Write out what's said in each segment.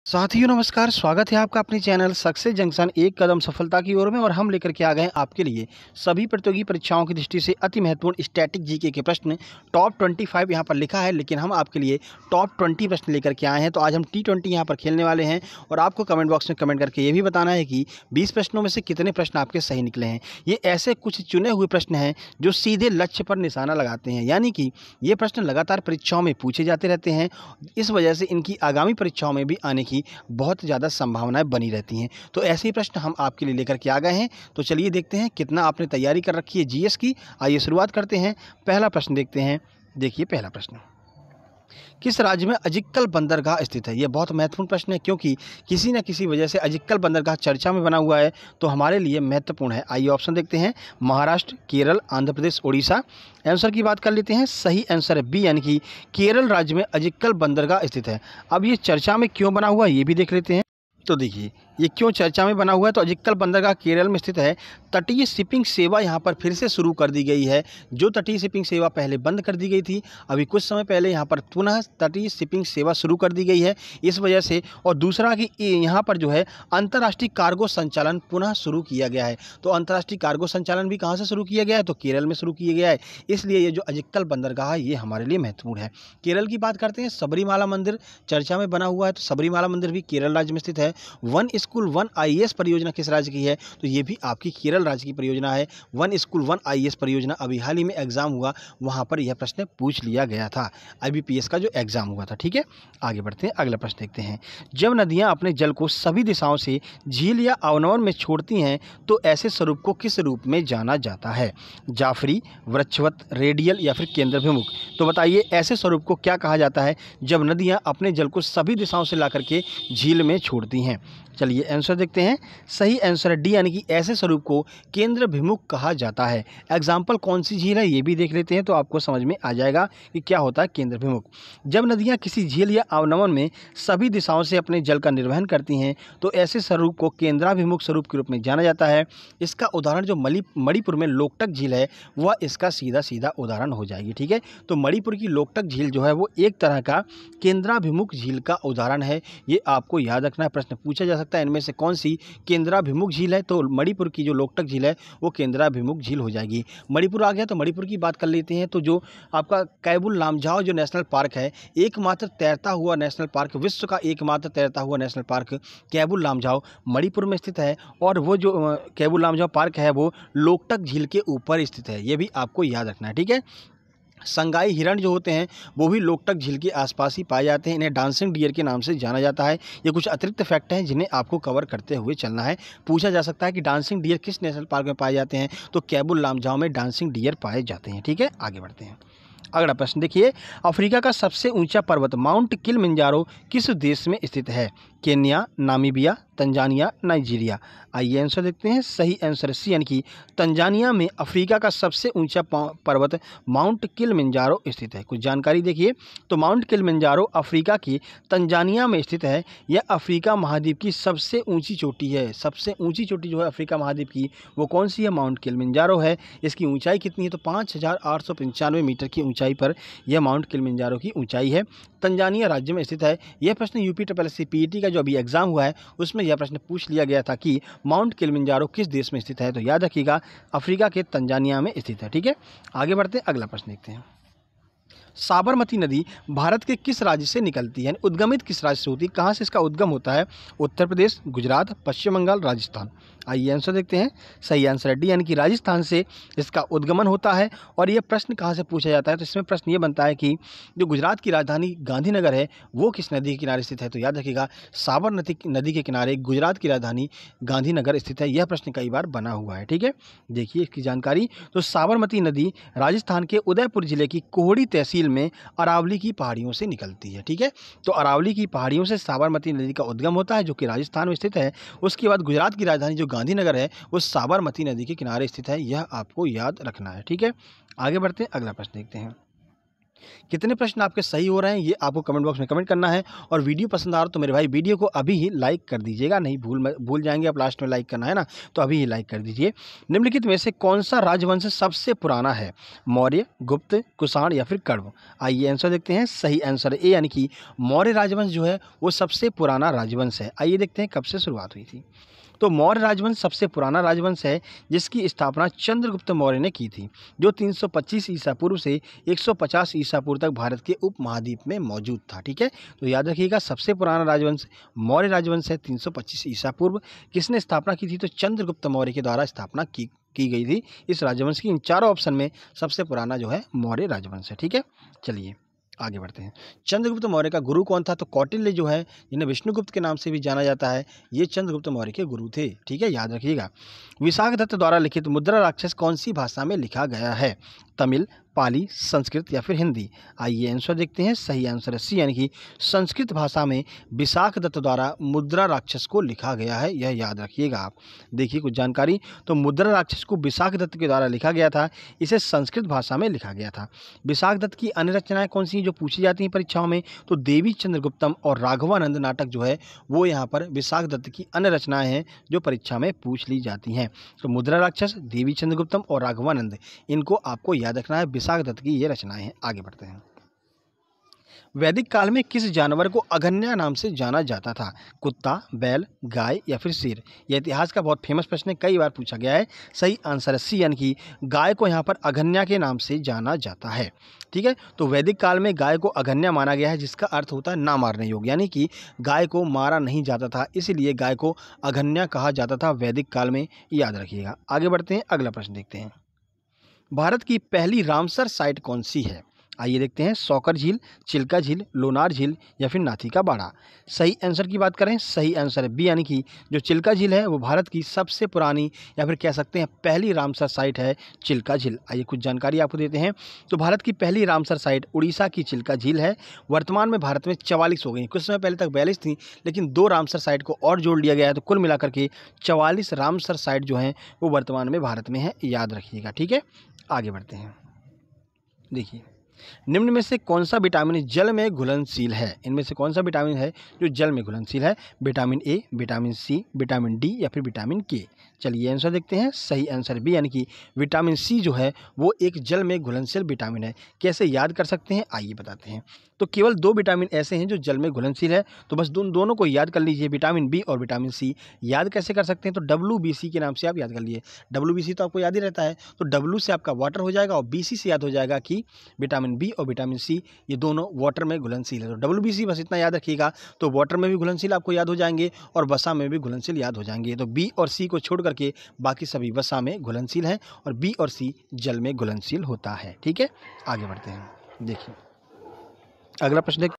साथियों नमस्कार, स्वागत है आपका अपने चैनल सक्सेस जंक्शन एक कदम सफलता की ओर में। और हम लेकर के आ गए हैं आपके लिए सभी प्रतियोगी परीक्षाओं की दृष्टि से अति महत्वपूर्ण स्टैटिक जीके के प्रश्न। टॉप 25 यहाँ पर लिखा है, लेकिन हम आपके लिए टॉप 20 प्रश्न लेकर के आए हैं। तो आज हम T20 यहाँ पर खेलने वाले हैं और आपको कमेंट बॉक्स में कमेंट करके ये भी बताना है कि 20 प्रश्नों में से कितने प्रश्न आपके सही निकले हैं। ये ऐसे कुछ चुने हुए प्रश्न हैं जो सीधे लक्ष्य पर निशाना लगाते हैं, यानी कि ये प्रश्न लगातार परीक्षाओं में पूछे जाते रहते हैं। इस वजह से इनकी आगामी परीक्षाओं में भी आने की बहुत ज़्यादा संभावनाएं बनी रहती हैं। तो ऐसे ही प्रश्न हम आपके लिए लेकर के आ गए हैं। तो चलिए देखते हैं कितना आपने तैयारी कर रखी है जीएस की। आइए शुरुआत करते हैं। पहला प्रश्न देखते हैं। देखिए पहला प्रश्न, किस राज्य में अजिक्कल बंदरगाह स्थित है? यह बहुत महत्वपूर्ण प्रश्न है, क्योंकि किसी न किसी वजह से अजिक्कल बंदरगाह चर्चा में बना हुआ है, तो हमारे लिए महत्वपूर्ण है। आइए ऑप्शन देखते हैं। महाराष्ट्र, केरल, आंध्र प्रदेश, उड़ीसा। आंसर की बात कर लेते हैं। सही आंसर है बी, यानी कि केरल राज्य में अजिक्कल बंदरगाह स्थित है। अब ये चर्चा में क्यों बना हुआ है ये भी देख लेते हैं। तो देखिए ये क्यों चर्चा में बना हुआ है। तो अजिक्कल बंदरगाह केरल में स्थित है। तटीय शिपिंग सेवा यहाँ पर फिर से शुरू कर दी गई है। जो तटीय शिपिंग सेवा पहले बंद कर दी गई थी, अभी कुछ समय पहले यहाँ पर पुनः तटीय शिपिंग सेवा शुरू कर दी गई है इस वजह से। और दूसरा कि यहाँ पर जो है अंतर्राष्ट्रीय कार्गो संचालन पुनः शुरू किया गया है। तो अंतर्राष्ट्रीय कार्गो संचालन भी कहाँ से शुरू किया गया है? तो केरल में शुरू किया गया है। इसलिए ये जो अजिक्कल बंदरगाह है ये हमारे लिए महत्वपूर्ण है। केरल की बात करते हैं। सबरीमाला मंदिर चर्चा में बना हुआ है, तो सबरीमाला मंदिर भी केरल राज्य में स्थित है। वन स्कूल वन आईएएस परियोजना किस राज्य की है? तो ये भी आपकी केरल राज्य की परियोजना है। वन स्कूल वन आईएएस परियोजना अभी हाल ही में एग्जाम हुआ, वहां पर यह प्रश्न पूछ लिया गया था, आईबीपीएस का जो एग्जाम हुआ था। ठीक है, आगे बढ़ते हैं। अगला प्रश्न देखते हैं। जब नदियां अपने जल को सभी दिशाओं से झील या अवनवन में छोड़ती हैं, तो ऐसे स्वरूप को किस रूप में जाना जाता है? जाफरी, वृक्षवत, रेडियल या फिर केंद्रभिमुख? तो बताइए ऐसे स्वरूप को क्या कहा जाता है जब नदियां अपने जल को सभी दिशाओं से ला करके झील में छोड़ती हैं? चलिए आंसर देखते हैं। सही आंसर है डी, यानी कि ऐसे स्वरूप को केंद्रभिमुख कहा जाता है। एग्जाम्पल कौन सी झील है ये भी देख लेते हैं, तो आपको समझ में आ जाएगा कि क्या होता है केंद्रभिमुख। जब नदियां किसी झील या अवनवन में सभी दिशाओं से अपने जल का निर्वहन करती हैं, तो ऐसे स्वरूप को केंद्राभिमुख स्वरूप के रूप में जाना जाता है। इसका उदाहरण जो मणिपुर में लोकटक झील है वह इसका सीधा सीधा उदाहरण हो जाएगी। ठीक है, तो मणिपुर की लोकटक झील जो है वो एक तरह का केंद्राभिमुख झील का उदाहरण है। ये आपको याद रखना है, प्रश्न पूछा जा सकता है इनमें से कौन सी केंद्राभिमुख झील है। तो मणिपुर की जो लोकटक झील है वो केंद्राभिमुख झील हो जाएगी। मणिपुर आ गया तो मणिपुर की बात कर लेते हैं। तो जो आपका कैबुल लामझाओ जो नेशनल पार्क है, एकमात्र तैरता हुआ नेशनल पार्क, विश्व का एकमात्र तैरता हुआ नेशनल पार्क कैबुल लामझाओ मणिपुर में स्थित है। और वो जो कैबुल लामझाओ पार्क है वो लोकटक झील के ऊपर स्थित है, ये भी आपको याद रखना है। ठीक है, संगाई हिरण जो होते हैं वो भी लोकटक झील के आसपास ही पाए जाते हैं। इन्हें डांसिंग डियर के नाम से जाना जाता है। ये कुछ अतिरिक्त फैक्ट हैं जिन्हें आपको कवर करते हुए चलना है। पूछा जा सकता है कि डांसिंग डियर किस नेशनल पार्क में पाए जाते हैं? तो कैबुल लामझाओ में डांसिंग डियर पाए जाते हैं। ठीक है, आगे बढ़ते हैं। अगला प्रश्न देखिए। अफ्रीका का सबसे ऊंचा पर्वत माउंट किलिमंजारो किस देश में स्थित है? Kenya, Namibia, Tanzania, Nigeria? आइए आंसर देखते हैं। सही आंसर सी, यानी कि तंजानिया में अफ्रीका का सबसे ऊंचा पर्वत माउंट किलिमंजारो स्थित है। कुछ जानकारी देखिए। तो माउंट किलिमंजारो अफ्रीका की तंजानिया में स्थित है। यह अफ्रीका महाद्वीप की सबसे ऊंची चोटी है। सबसे ऊंची चोटी जो है अफ्रीका महाद्वीप की वो कौन सी है? माउंट किलिमंजारो है। इसकी ऊंचाई कितनी है? तो 5895 मीटर की ऊंचाई पर यह माउंट किलिमंजारो की ऊंचाई है। तंजानिया राज्य में स्थित है। यह प्रश्न यूपी SSC पीईटी का जो अभी एग्जाम हुआ है उसमें यह प्रश्न पूछ लिया गया था कि माउंट किलिमंजारो किस देश में स्थित है? तो याद रखिएगा अफ्रीका के तंजानिया में स्थित है। ठीक है, आगे बढ़ते हैं। अगला प्रश्न देखते हैं। साबरमती नदी भारत के किस राज्य से निकलती है? उद्गमित किस राज्य से होती है? कहाँ से इसका उद्गम होता है? उत्तर प्रदेश, गुजरात, पश्चिम बंगाल, राजस्थान? आइए आंसर देखते हैं। सही आंसर है डी, यानी कि राजस्थान से इसका उद्गमन होता है। और यह प्रश्न कहाँ से पूछा जाता है? तो इसमें प्रश्न ये बनता है कि जो गुजरात की राजधानी गांधीनगर है वो किस नदी के किनारे स्थित है? तो याद रखिएगा साबरमती नदी के किनारे गुजरात की राजधानी गांधीनगर स्थित है। यह प्रश्न कई बार बना हुआ है। ठीक है, देखिए इसकी जानकारी। तो साबरमती नदी राजस्थान के उदयपुर जिले की कोहड़ी तहसील में अरावली की पहाड़ियों से निकलती है। ठीक है, तो अरावली की पहाड़ियों से साबरमती नदी का उद्गम होता है जो कि राजस्थान में स्थित है। उसके बाद गुजरात की राजधानी जो गांधीनगर है वो साबरमती नदी के किनारे स्थित है। यह आपको याद रखना है। ठीक है, आगे बढ़ते हैं। अगला प्रश्न देखते हैं। कितने प्रश्न आपके सही हो रहे हैं ये आपको कमेंट बॉक्स में कमेंट करना है। और वीडियो पसंद आ रहा तो मेरे भाई वीडियो को अभी ही लाइक कर दीजिएगा, नहीं भूल जाएंगे आप लास्ट में लाइक करना है ना, तो अभी ही लाइक कर दीजिए। निम्नलिखित में से कौन सा राजवंश सबसे पुराना है? मौर्य, गुप्त, कुषाण या फिर कण्व? आइए आंसर देखते हैं। सही आंसर ए यानी कि मौर्य राजवंश जो है वो सबसे पुराना राजवंश है। आइए देखते हैं कब से शुरुआत हुई थी। तो मौर्य राजवंश सबसे पुराना राजवंश है जिसकी स्थापना चंद्रगुप्त मौर्य ने की थी, जो 325 ईसा पूर्व से 150 ईसा पूर्व तक भारत के उपमहाद्वीप में मौजूद था। ठीक है, तो याद रखिएगा सबसे पुराना राजवंश मौर्य राजवंश है, 325 ईसा पूर्व। किसने स्थापना की थी? तो चंद्रगुप्त मौर्य के द्वारा स्थापना की गई थी इस राजवंश की। इन चारों ऑप्शन में सबसे पुराना जो है मौर्य राजवंश है। ठीक है, चलिए आगे बढ़ते हैं। चंद्रगुप्त मौर्य का गुरु कौन था? तो कौटिल्य जो है, जिन्हें विष्णुगुप्त के नाम से भी जाना जाता है, ये चंद्रगुप्त मौर्य के गुरु थे। ठीक है, याद रखिएगा। विशाखदत्त द्वारा लिखित मुद्रा राक्षस कौन सी भाषा में लिखा गया है? तमिल, पाली, संस्कृत या फिर हिंदी? आइए आंसर देखते हैं। सही आंसर है सी यानी कि संस्कृत भाषा में विशाखदत्त द्वारा मुद्रा राक्षस को लिखा गया है, यह याद रखिएगा आप। देखिए कुछ जानकारी, तो मुद्रा राक्षस को विशाखदत्त के द्वारा लिखा गया था, इसे संस्कृत भाषा में लिखा गया था। विशाखदत्त की अन्य रचनाएं कौन सी जो पूछी जाती हैं परीक्षाओं में? तो देवी चंद्रगुप्तम और राघवानंद नाटक जो है वो यहाँ पर विशाखदत्त की अन्य रचनाएं हैं जो परीक्षा में पूछ ली जाती हैं। तो मुद्रा राक्षस, देवी चंद्रगुप्तम और राघवानंद, इनको आपको याद रखना है, विशाखदत्त की ये रचनाएं हैं। आगे बढ़ते हैं। वैदिक काल में किस जानवर को अघन्या नाम से जाना जाता था? कुत्ता, बैल, गाय या फिर शेर? यह इतिहास का बहुत फेमस प्रश्न है, कई बार पूछा गया है। सही आंसर है सी यानी कि गाय को यहाँ पर अघन्या के नाम से जाना जाता है। ठीक है, तो वैदिक काल में गाय को अघन्या माना गया है, जिसका अर्थ होता है ना मारने योग्य, यानी कि गाय को मारा नहीं जाता था, इसीलिए गाय को अघन्या कहा जाता था वैदिक काल में, याद रखिएगा। आगे बढ़ते हैं, अगला प्रश्न देखते हैं। भारत की पहली रामसर साइट कौन सी है? आइए देखते हैं। सौकर झील, चिल्का झील, लोनार झील या फिर नाथी का बाड़ा? सही आंसर की बात करें, सही आंसर है बी यानी कि जो चिल्का झील है वो भारत की सबसे पुरानी या फिर कह सकते हैं पहली रामसर साइट है चिल्का झील। आइए कुछ जानकारी आपको देते हैं। तो भारत की पहली रामसर साइट उड़ीसा की चिल्का झील है। वर्तमान में भारत में 44 हो गई, कुछ समय पहले तक 42 थी, लेकिन 2 रामसर साइट को और जोड़ लिया गया है, तो कुल मिलाकर के 44 रामसर साइट जो हैं वो वर्तमान में भारत में है, याद रखिएगा। ठीक है, आगे बढ़ते हैं। देखिए, निम्न में से कौन सा विटामिन जल में घुलनशील है? इनमें से कौन सा विटामिन है जो जल में घुलनशील है? Vitamin A, vitamin C, vitamin D या फिर विटामिन के? चलिए आंसर देखते हैं। सही आंसर बी यानी कि विटामिन सी जो है वो एक जल में घुलनशील विटामिन है। कैसे याद कर सकते हैं आइए बताते हैं। तो केवल 2 विटामिन ऐसे हैं जो जल में घुलनशील है, तो बस दोनों को याद कर लीजिए, विटामिन बी और विटामिन सी। याद कैसे कर सकते हैं? तो WBC के नाम से आप याद कर लिए। WBC तो आपको याद ही रहता है, तो W से आपका वाटर हो जाएगा और BC से याद हो जाएगा कि विटामिन बी और विटामिन सी ये दोनों वाटर में घुलनशील है। तो WBC बस इतना याद रखिएगा, तो वाटर में भी घुलनशील आपको याद हो जाएंगे और वसा में भी घुलनशील याद हो जाएंगे। तो बी और सी को छोड़ करके बाकी सभी वसा में घुलनशील हैं और बी और सी जल में घुलनशील होता है। ठीक है, आगे बढ़ते हैं। देखिए अगला प्रश्न है,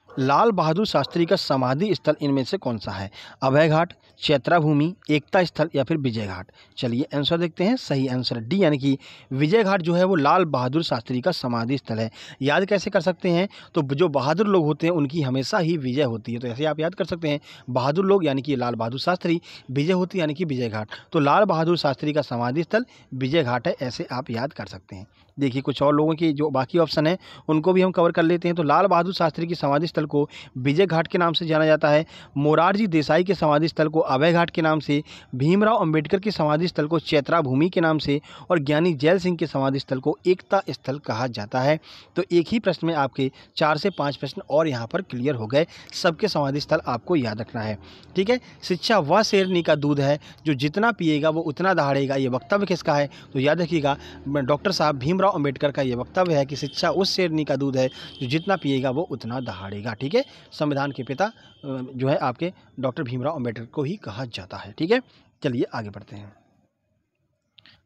लाल बहादुर शास्त्री का समाधि स्थल इनमें से कौन सा है? अभय घाट, चैत्रा भूमि, एकता स्थल या फिर विजय घाट? चलिए आंसर देखते हैं। सही आंसर डी यानी कि विजय घाट जो है वो लाल बहादुर शास्त्री का समाधि स्थल है। याद कैसे कर सकते हैं? तो जो बहादुर लोग होते हैं उनकी हमेशा ही विजय होती है, तो ऐसे आप याद कर सकते हैं। बहादुर लोग यानी कि लाल बहादुर शास्त्री, विजय होती है यानी कि विजय घाट, तो लाल बहादुर शास्त्री का समाधि स्थल विजय घाट है, ऐसे आप याद कर सकते हैं। देखिए कुछ और लोगों की जो बाकी ऑप्शन है उनको भी हम कवर कर लेते हैं। तो लाल बहादुर शास्त्री की समाधि स्थल को विजय घाट के नाम से जाना जाता है, मोरारजी देसाई के समाधि स्थल को अभय घाट के नाम से, भीमराव अंबेडकर की समाधि स्थल को चैत्रा भूमि के नाम से और ज्ञानी जैल सिंह के समाधि स्थल को एकता स्थल कहा जाता है। तो एक ही प्रश्न में आपके 4 से 5 प्रश्न और यहाँ पर क्लियर हो गए। सबके समाधि स्थल आपको याद रखना है। ठीक है, शिक्षा वह शेरनी का दूध है जो जितना पिएगा वो उतना दहाड़ेगा, ये वक्तव्य किसका है? तो याद रखिएगा डॉक्टर साहब भीमराव अंबेडकर का ये वक्तव्य है कि शिक्षा उस शेरनी का दूध है जो जितना पिएगा वो उतना दहाड़ेगा। ठीक है, संविधान के पिता जो है आपके डॉक्टर भीमराव अंबेडकर को ही कहा जाता है। ठीक है, चलिए आगे बढ़ते हैं।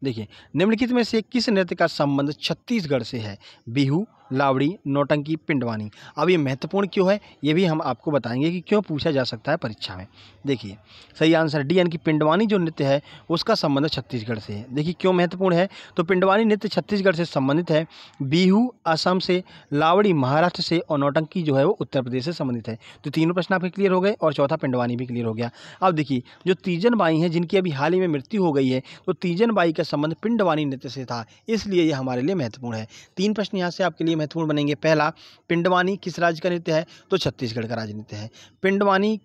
देखिए निम्नलिखित में से किस नृत्य का संबंध छत्तीसगढ़ से है? बिहू, लावड़ी, नौटंकी, पिंडवानी? अब ये महत्वपूर्ण क्यों है ये भी हम आपको बताएंगे कि क्यों पूछा जा सकता है परीक्षा में। देखिए सही आंसर डी यानी कि पिंडवानी जो नृत्य है उसका संबंध छत्तीसगढ़ से है। देखिए क्यों महत्वपूर्ण है, तो पिंडवानी नृत्य छत्तीसगढ़ से संबंधित है, बिहू असम से, लावड़ी महाराष्ट्र से और नौटंकी जो है वो उत्तर प्रदेश से संबंधित है। तो तीनों प्रश्न आपके क्लियर हो गए और चौथा पिंडवानी भी क्लियर हो गया। अब देखिए जो तीजन बाई हैं जिनकी अभी हाल ही में मृत्यु हो गई है, तो तीजन बाई का संबंध पिंडवानी नृत्य से था, इसलिए ये हमारे लिए महत्वपूर्ण है। 3 प्रश्न यहाँ से आपके लिए महत्वपूर्ण बनेंगे। पहला, पिंडवानी किस राज्य का नृत्य है? तो छत्तीसगढ़ का राज्य नृत्य है। पिंडवानी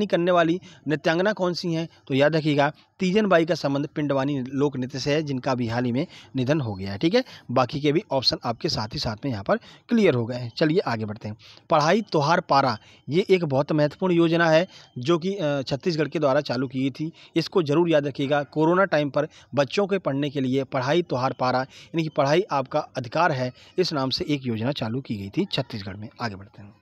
करने वाली नृत्यांगना कौन सी हैं? तो याद रखिएगा, तीजन बाई का संबंध पिंडवानी लोक नृत्य से है, जिनका भी हाल ही में निधन हो गया है। ठीक है, बाकी के भी ऑप्शन आपके साथ ही साथ में यहाँ पर क्लियर हो गए हैं। चलिए आगे बढ़ते हैं। पढ़ाई त्योहार पारा, ये एक बहुत महत्वपूर्ण योजना है जो कि छत्तीसगढ़ के द्वारा चालू की गई थी। इसको जरूर याद रखिएगा। कोरोना टाइम पर बच्चों के पढ़ने के लिए पढ़ाई त्योहार पारा, यानी कि पढ़ाई आपका अधिकार है, इस नाम से एक योजना चालू की गई थी छत्तीसगढ़ में। आगे बढ़ते हैं।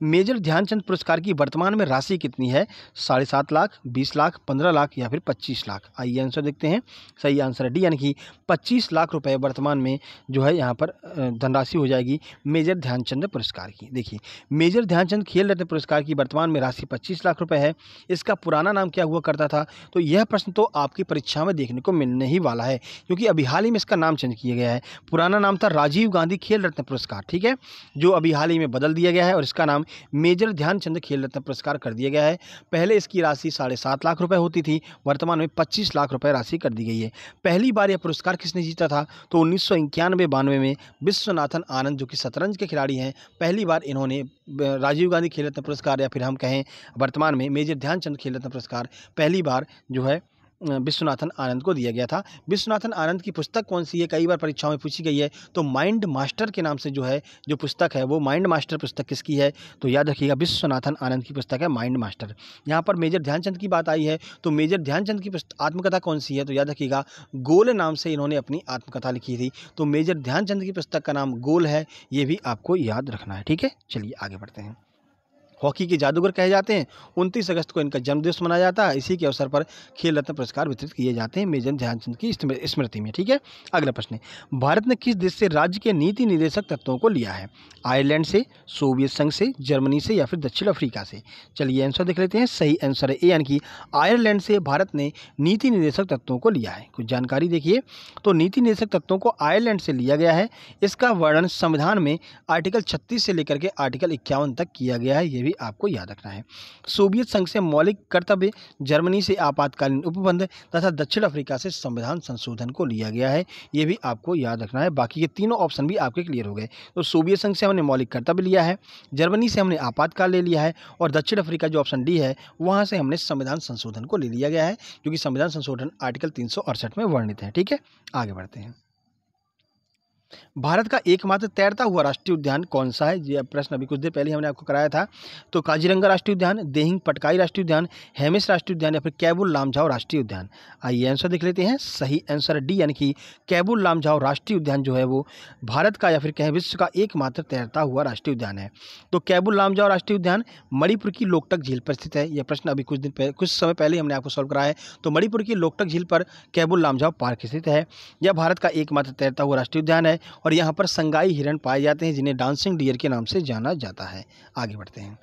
मेजर ध्यानचंद पुरस्कार की वर्तमान में राशि कितनी है? 7.5 लाख, 20 लाख, 15 लाख या फिर 25 लाख? आइए आंसर देखते हैं। सही आंसर है डी, यानी कि 25 लाख रुपए वर्तमान में जो है यहाँ पर धनराशि हो जाएगी मेजर ध्यानचंद पुरस्कार की। देखिए, मेजर ध्यानचंद खेल रत्न पुरस्कार की वर्तमान में राशि 25 लाख रुपए है। इसका पुराना नाम क्या हुआ करता था? तो यह प्रश्न तो आपकी परीक्षा में देखने को मिलने ही वाला है, क्योंकि अभी हाल ही में इसका नाम चेंज किया गया है। पुराना नाम था राजीव गांधी खेल रत्न पुरस्कार, ठीक है, जो अभी हाल ही में बदल दिया गया है और इसका नाम मेजर ध्यानचंद खेल रत्न पुरस्कार कर दिया गया है। पहले इसकी राशि 7.5 लाख रुपए होती थी, वर्तमान में 25 लाख रुपए राशि कर दी गई है। पहली बार यह पुरस्कार किसने जीता था? तो 1991-92 में विश्वनाथन आनंद, जो कि शतरंज के खिलाड़ी हैं, पहली बार इन्होंने राजीव गांधी खेल रत्न पुरस्कार, या फिर हम कहें वर्तमान में मेजर ध्यानचंद खेल रत्न पुरस्कार, पहली बार जो है विश्वनाथन आनंद को दिया गया था। विश्वनाथन आनंद की पुस्तक कौन सी है? कई बार परीक्षाओं में पूछी गई है। तो माइंड मास्टर के नाम से जो है जो पुस्तक है, वो माइंड मास्टर पुस्तक किसकी है? तो याद रखिएगा, विश्वनाथन आनंद की पुस्तक है माइंड मास्टर। यहाँ पर मेजर ध्यानचंद की बात आई है, तो मेजर ध्यानचंद की आत्मकथा कौन सी है? तो याद रखिएगा, गोल नाम से इन्होंने अपनी आत्मकथा लिखी थी। तो मेजर ध्यानचंद की पुस्तक का नाम गोल है, ये भी आपको याद रखना है। ठीक है, चलिए आगे बढ़ते हैं। हॉकी के जादूगर कहे जाते हैं। 29 अगस्त को इनका जन्मदिवस मनाया जाता है। इसी के अवसर पर खेल रत्न पुरस्कार वितरित किए जाते हैं मेजर ध्यानचंद की स्मृति में। ठीक है, अगला प्रश्न, भारत ने किस देश से राज्य के नीति निर्देशक तत्वों को लिया है? आयरलैंड से, सोवियत संघ से, जर्मनी से या फिर दक्षिण अफ्रीका से? चलिए आंसर देख लेते हैं। सही आंसर है ए, यानी कि आयरलैंड से भारत ने नीति निर्देशक तत्वों को लिया है। कुछ जानकारी देखिए, तो नीति निर्देशक तत्वों को आयरलैंड से लिया गया है। इसका वर्णन संविधान में आर्टिकल 36 से लेकर के आर्टिकल 51 तक किया गया है, ये भी आपको याद रखना है। सोवियत संघ से मौलिक कर्तव्य, जर्मनी से आपातकालीन उपबंध तथा दक्षिण अफ्रीका से संविधान संशोधन को लिया गया है, ये भी आपको याद रखना है। बाकी के तीनों ऑप्शन भी आपके क्लियर हो गए। तो सोवियत संघ से हमने मौलिक कर्तव्य लिया है, जर्मनी से हमने आपातकाल ले लिया है, और दक्षिण अफ्रीका जो ऑप्शन डी है, वहां से हमने संविधान संशोधन को ले लिया गया है, क्योंकि संविधान संशोधन आर्टिकल 368 में वर्णित है। ठीक है, आगे बढ़ते हैं। भारत का एकमात्र तैरता हुआ राष्ट्रीय उद्यान कौन सा है? ये प्रश्न अभी कुछ देर पहले हमने आपको कराया था। तो काजीरंगा राष्ट्रीय उद्यान, देहिंग पटकाई राष्ट्रीय उद्यान, हेमिस राष्ट्रीय उद्यान या फिर कैबुल लामझाओ राष्ट्रीय उद्यान? आइए आंसर देख लेते हैं। सही आंसर डी, यानी कि कैबुल लामझाओ राष्ट्रीय उद्यान जो है वो भारत का या फिर कहें विश्व का एकमात्र तैरता हुआ राष्ट्रीय उद्यान है। तो कैबुल लामझाओ राष्ट्रीय उद्यान मणिपुर की लोकटक झील पर स्थित है। यह प्रश्न अभी कुछ समय पहले हमने आपको सॉल्व कराया है। तो मणिपुर की लोकटक झील पर कैबुल लामझाओ पार्क स्थित है। यह भारत का एकमात्र तैरता हुआ राष्ट्रीय उद्यान है, और यहाँ पर संगाई हिरण पाए जाते हैं, जिन्हें डांसिंग डियर के नाम से जाना जाता है। आगे बढ़ते हैं।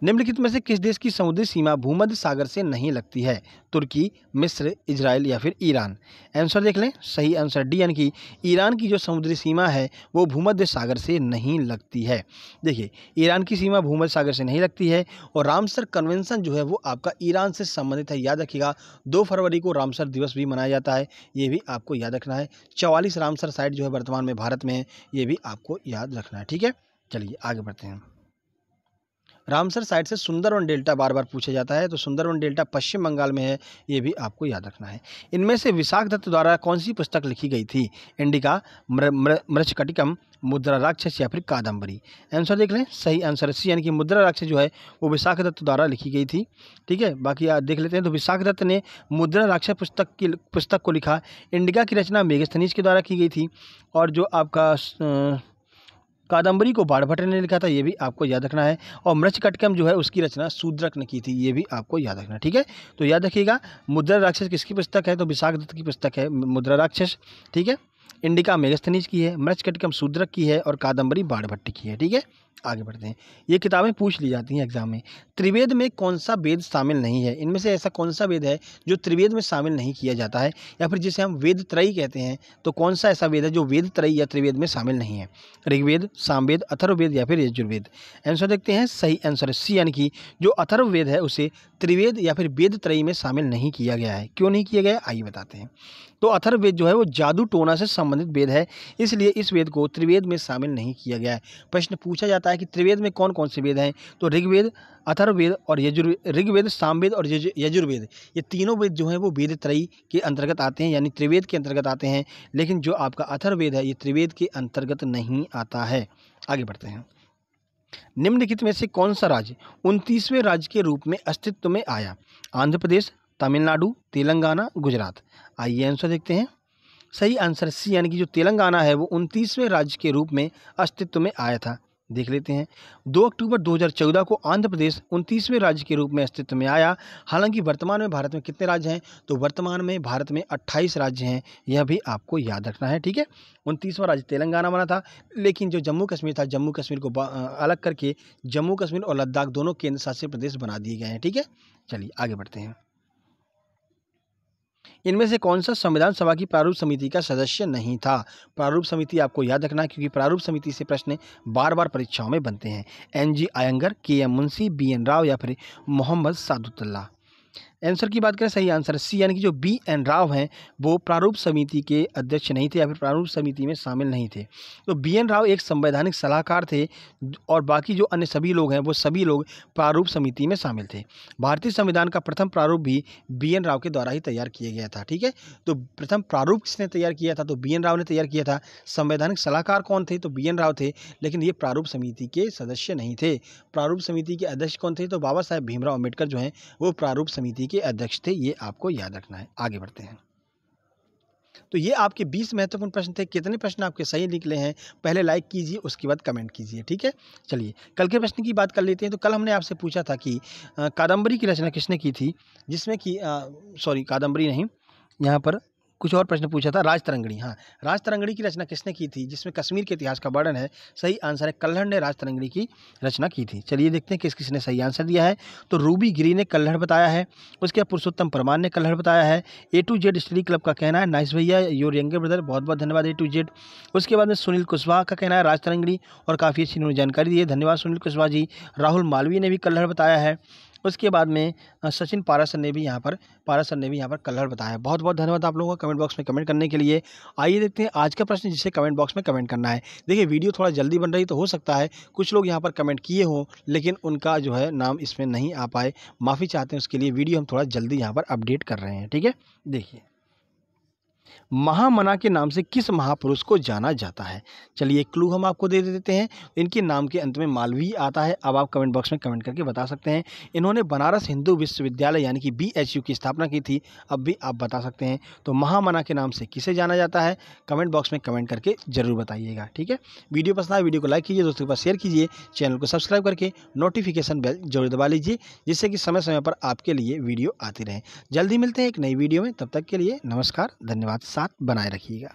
निम्नलिखित में से किस देश की समुद्री सीमा भूमध्य सागर से नहीं लगती है? तुर्की, मिस्र, इजराइल या फिर ईरान? आंसर देख लें। सही आंसर डी, यानी कि ईरान की जो समुद्री सीमा है वो भूमध्य सागर से नहीं लगती है। देखिए, ईरान की सीमा भूमध्य सागर से नहीं लगती है, और रामसर कन्वेंशन जो है वो आपका ईरान से संबंधित है। याद रखिएगा, 2 फरवरी को रामसर दिवस भी मनाया जाता है, ये भी आपको याद रखना है। 44 रामसर साइट जो है वर्तमान में भारत में है, ये भी आपको याद रखना है। ठीक है, चलिए आगे बढ़ते हैं। रामसर साइट से सुंदरवन डेल्टा बार बार पूछा जाता है, तो सुंदरवन डेल्टा पश्चिम बंगाल में है, ये भी आपको याद रखना है। इनमें से विशाख दत्त द्वारा कौन सी पुस्तक लिखी गई थी? इंडिका, मृच्छकटिकम, मुद्रा राक्षस या फिर कादम्बरी? आंसर देख लें। सही आंसर सी, यानी कि मुद्रा राक्षस जो है वो विशाख दत्त द्वारा लिखी गई थी। ठीक है, बाकी आप देख लेते हैं। तो विशाख दत्त ने मुद्रा राक्षस पुस्तक को लिखा। इंडिका की रचना मेगस्थनीज के द्वारा की गई थी, और जो आपका कादम्बरी को बाणभट्ट ने लिखा था, ये भी आपको याद रखना है। और मृच्छकटिकम जो है उसकी रचना शूद्रक ने की थी, ये भी आपको याद रखना है। ठीक है, तो याद रखिएगा, मुद्रा राक्षस किसकी पुस्तक है? तो विशाख दत्त की पुस्तक है मुद्रा राक्षस। ठीक है, इंडिका मेगस्थनीज की है, मृच्छकटिकम शूद्रक की है, और कादम्बरी बाणभट्ट की है। ठीक है, आगे बढ़ते हैं। ये किताबें पूछ ली जाती हैं एग्जाम में। त्रिवेद में कौन सा वेद शामिल नहीं है? इनमें से ऐसा कौन सा वेद है जो त्रिवेद में शामिल नहीं किया जाता है, या फिर जिसे हम वेद त्रयी कहते हैं? तो कौन सा ऐसा वेद है जो वेद त्रयी या त्रिवेद में शामिल नहीं है? ऋग्वेद, सामवेद, अथर्ववेद या फिर यजुर्वेद? आंसर देखते हैं। सही आंसर सी, यानी कि जो अथर्ववेद है उसे त्रिवेद या फिर वेद त्रयी में शामिल नहीं किया गया है। क्यों नहीं किया गया, आइए बताते हैं। तो अथर्ववेद जो है वो जादू टोना से संबंधित वेद है, इसलिए इस वेद को त्रिवेद में शामिल नहीं किया गया है। प्रश्न पूछा जाता है कि त्रिवेद में कौन कौन से वेद हैं, तो ऋग्वेद, अथर्ववेद और ऋग्वेद, सामवेद और यजुर्वेद, ये तीनों वेद जो हैं वो वेद त्रयी के अंतर्गत आते हैं, यानी त्रिवेद के अंतर्गत आते हैं। लेकिन जो आपका अथर्ववेद है ये त्रिवेद के अंतर्गत नहीं आता है। आगे बढ़ते हैं। निम्नलिखित में से कौन सा राज्य 29वें राज्य के रूप में अस्तित्व में आया? आंध्र प्रदेश, तमिलनाडु, तेलंगाना, गुजरात। आइए आंसर देखते हैं। सही आंसर सी, यानी कि जो तेलंगाना है वो 29वें राज्य के रूप में अस्तित्व में आया था। देख लेते हैं। 2 अक्टूबर 2014 को आंध्र प्रदेश 29वें राज्य के रूप में अस्तित्व में आया। हालांकि वर्तमान में भारत में कितने राज्य हैं, तो वर्तमान में भारत में 28 राज्य हैं, यह भी आपको याद रखना है। ठीक है, 29वां राज्य तेलंगाना बना था, लेकिन जो जम्मू कश्मीर था, जम्मू कश्मीर को अलग करके जम्मू कश्मीर और लद्दाख दोनों केंद्र शासित प्रदेश बना दिए गए हैं। ठीक है, चलिए आगे बढ़ते हैं। इनमें से कौन सा संविधान सभा की प्रारूप समिति का सदस्य नहीं था? प्रारूप समिति आपको याद रखना है, क्योंकि प्रारूप समिति से प्रश्न बार बार परीक्षाओं में बनते हैं। NG Iyengar, KM Munshi, BN Rao या फिर मोहम्मद सादुल्लाह। आंसर की बात करें, सही आंसर सी, यानी कि जो BN राव हैं वो प्रारूप समिति के अध्यक्ष नहीं थे या फिर प्रारूप समिति में शामिल नहीं थे। तो BN राव एक संवैधानिक सलाहकार थे और बाकी जो अन्य सभी लोग हैं वो सभी लोग प्रारूप समिति में शामिल थे। भारतीय संविधान का प्रथम प्रारूप भी BN राव के द्वारा ही तैयार किया गया था। ठीक है, तो प्रथम प्रारूप किसने तैयार किया था, तो BN राव ने तैयार किया था। संवैधानिक सलाहकार कौन थे, तो BN राव थे, लेकिन ये प्रारूप समिति के सदस्य नहीं थे। प्रारूप समिति के अध्यक्ष कौन थे, तो बाबा साहेब भीमराव अम्बेडकर जो हैं वो प्रारूप समिति के अध्यक्ष थे। ये आपको याद रखना है। आगे बढ़ते हैं। तो ये आपके 20 महत्वपूर्ण प्रश्न थे। कितने प्रश्न आपके सही निकले हैं पहले लाइक कीजिए, उसके बाद कमेंट कीजिए। ठीक है, चलिए कल के प्रश्न की बात कर लेते हैं। तो कल हमने आपसे पूछा था कि कादम्बरी की रचना किसने की थी, जिसमें कि सॉरी कादम्बरी नहीं, यहाँ पर कुछ और प्रश्न पूछा था। राजतरंगिणी, हाँ, राजतरंगिणी की रचना किसने की थी, जिसमें कश्मीर के इतिहास का वर्णन है। सही आंसर है कल्हड़ ने राजतरंगिणी की रचना की थी। चलिए देखते हैं किस किसने सही आंसर दिया है। तो रूबी गिरी ने कल्हड़ बताया है, उसके बाद पुरुषोत्तम परमार ने कल्हड़ बताया है। A to Z study club का कहना है नाइस भैया, योर यंगर ब्रदर, बहुत बहुत धन्यवाद A to Z। उसके बाद में सुनील कुशवाहा का कहना है राजतरंगिणी, और काफ़ी अच्छी उन्होंने जानकारी दी है, धन्यवाद सुनील कुशवाहा जी। राहुल मालवीय ने भी कल्हड़ बताया है। उसके बाद में सचिन पारासर ने भी यहाँ पर कल्हड़ बताया। बहुत बहुत धन्यवाद आप लोगों का कमेंट बॉक्स में कमेंट करने के लिए। आइए देखते हैं आज का प्रश्न, जिसे कमेंट बॉक्स में कमेंट करना है। देखिए वीडियो थोड़ा जल्दी बन रही, तो हो सकता है कुछ लोग यहाँ पर कमेंट किए हों लेकिन उनका जो है नाम इसमें नहीं आ पाए, माफ़ी चाहते हैं उसके लिए। वीडियो हम थोड़ा जल्दी यहाँ पर अपडेट कर रहे हैं। ठीक है, देखिए महामना के नाम से किस महापुरुष को जाना जाता है? चलिए क्लू हम आपको दे देते हैं। इनके नाम के अंत में मालवीय आता है। अब आप कमेंट बॉक्स में कमेंट करके बता सकते हैं। इन्होंने बनारस हिंदू विश्वविद्यालय यानी कि BHU की स्थापना की थी। अब भी आप बता सकते हैं। तो महामना के नाम से किसे जाना जाता है, कमेंट बॉक्स में कमेंट करके जरूर बताइएगा। ठीक है, वीडियो पसंद आए वीडियो को लाइक कीजिए, दोस्तों के पास शेयर कीजिए, चैनल को सब्सक्राइब करके नोटिफिकेशन बेल जरूर दबा लीजिए, जिससे कि समय समय पर आपके लिए वीडियो आती रहे। जल्दी मिलते हैं एक नई वीडियो में, तब तक के लिए नमस्कार, धन्यवाद, साथ बनाए रखिएगा।